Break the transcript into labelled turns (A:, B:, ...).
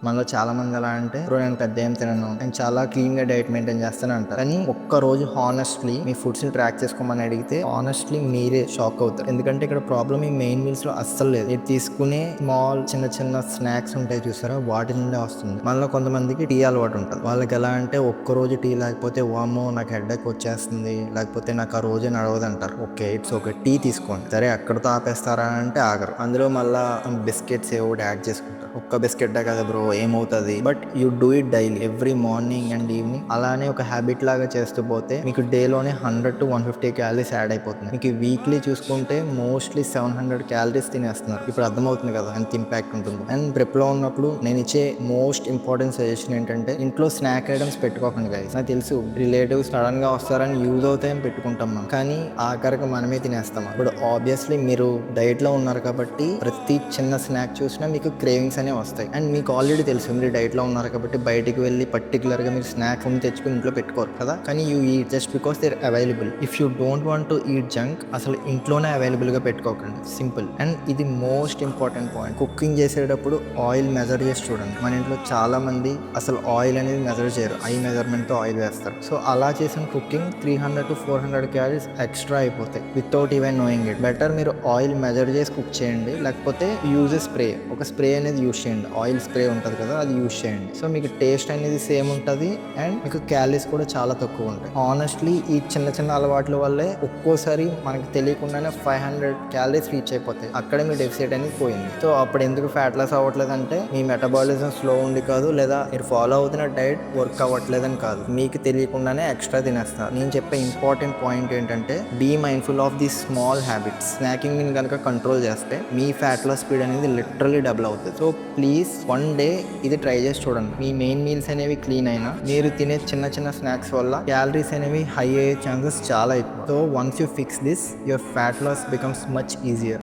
A: మనలో చాలా మంది ఎలా అంటే బ్రో నేను పెద్ద ఏం తినను, నేను చాలా క్లీన్ గా డైట్ మెయింటైన్ చేస్తాను అంటారు. కానీ ఒక్క రోజు హానెస్ట్లీ మీ ఫుడ్స్ ని ట్రాక్ చేసుకోమని అడిగితే హానెస్ట్లీ మీరే షాక్ అవుతారు. ఎందుకంటే ఇక్కడ ప్రాబ్లమ్ ఈ మెయిన్ మీల్స్ లో అస్సలు లేదు. మీరు తీసుకునే స్మాల్ చిన్న చిన్న స్నాక్స్ ఉంటాయి చూసారా, వాటి నుండే వస్తుంది. మనలో కొంతమందికి టీ అలవాటు ఉంటుంది. వాళ్ళకి ఎలా అంటే ఒక్క రోజు టీ లేకపోతే వామో నాకు హెడ్ఏక్ వచ్చేస్తుంది, లేకపోతే నాకు ఆ రోజే నడవదు అంటారు. ఓకే, ఇట్స్ ఓకే, టీ తీసుకోండి. సరే అక్కడతో ఆపేస్తారా అంటే ఆగరు. అందులో మళ్ళా బిస్కెట్స్ ఏవో యాడ్ చేసుకుంటారు. ఒక్క బిస్కెట్ కదా బ్రో ఏమవుతుంది, but you do it daily every morning and evening. అలానే ఒక హ్యాబిట్ లాగా చేస్తూ పోతే మీకు డేలోనే 100 to 150 క్యాలరీస్ యాడ్ అయిపోతుంది. మీకు వీక్లీ చూసుకుంటే మోస్ట్లీ 700 క్యాలరీస్ తినేస్తున్నారు. ఇప్పుడు అర్థమవుతుంది కదా ఎంత ఇంపాక్ట్ ఉంటుందో. అండ్ ప్రెప్ లో ఉన్నప్పుడు నేను ఇచ్చే మోస్ట్ ఇంపార్టెంట్ సజెషన్ ఏంటంటే ఇంట్లో స్నాక్ ఐటమ్స్ పెట్టుకోకండి గైస్. నాకు తెలుసు రిలేటివ్స్ సడన్ గా వస్తారని యూజ్ అవుతాయని పెట్టుకుంటాం మనం, కానీ ఆఖరికి మనమే తినేస్తాం. ఇప్పుడు ఆబ్వియస్లీ మీరు డైట్ లో ఉన్నారు కాబట్టి ప్రతి చిన్న స్నాక్ చూసినా మీకు క్రేవింగ్స్ అనేవి వస్తాయి. అండ్ మీకు ఆల్రెడీ తెలుసు మీరు డైట్ లో ఉన్నారు కాబట్టి బయటికి వెళ్ళి పర్టికులర్ గా మీరు స్నాక్స్ తెచ్చుకుని ఇంట్లో పెట్టుకోరు కదా, కానీ you eat just because they available. If you don't want to eat junk అసలు ఇంట్లోనే అవైలబుల్ గా పెట్టుకోకండి, సింపుల్. అండ్ ఇది మోస్ట్ ఇంపార్టెంట్ పాయింట్, కుకింగ్ చేసేటప్పుడు ఆయిల్ మెజర్ చేసి చూడండి. మన ఇంట్లో చాలా మంది అసలు ఆయిల్ అనేది మెజర్ చేయరు, ఐ మెజర్మెంట్ తో ఆయిల్ వేస్తారు. సో అలా చేసిన కుకింగ్ 300 to 400 క్యాలరీస్ ఎక్స్ట్రా అయిపోతాయి without even knowing it. Better మీరు ఆయిల్ మెజర్ చేసి కుక్ చేయండి, లేకపోతే యూజ్ స్ప్రే, ఒక స్ప్రే అనేది యూజ్ చేయండి. ఆయిల్ స్ప్రే ఉంటుంది కదా, అది యూజ్ చేయండి. సో మీకు టేస్ట్ అనేది సేమ్ ఉంటుంది అండ్ మీకు క్యాలరీస్ కూడా చాలా తక్కువ ఉంటాయి. ఆనెస్ట్లీ ఈ చిన్న చిన్న అలవాట్ల వల్లే ఒక్కోసారి మనకి తెలియకుండానే 500 క్యాలరీస్ రీచ్ అయిపోతాయి. అక్కడే మీ డెఫిసిట్ అనేది పోయింది. సో అప్పుడు ఎందుకు ఫ్యాట్ లాస్ అవ్వట్లేదు అంటే మీ మెటబాలిజం స్లో ఉండి కాదు, లేదా మీరు ఫాలో అవుతున్న డైట్ వర్క్ అవ్వట్లేదని కాదు, మీకు తెలియకుండానే ఎక్స్ట్రా తినేస్తారు. నేను చెప్పే ఇంపార్టెంట్ పాయింట్ ఏంటంటే be mindful of the small habits. Snacking ని కనుక కంట్రోల్ చేస్తే మీ ఫ్యాట్ లాస్ స్పీడ్ అనేది లిటరల్లీ డబుల్ అవుతుంది. సో ప్లీజ్ వన్ డే ఇది ట్రై చేసి చూడండి. మీ మెయిన్ మీల్స్ అనేవి క్లీన్ అయినా మీరు తినే చిన్న చిన్న స్నాక్స్ వల్ల క్యాలరీస్ అనేవి హై అయ్యే ఛాన్సెస్ చాలా ఎక్కువ. So once you fix this your fat loss becomes much easier.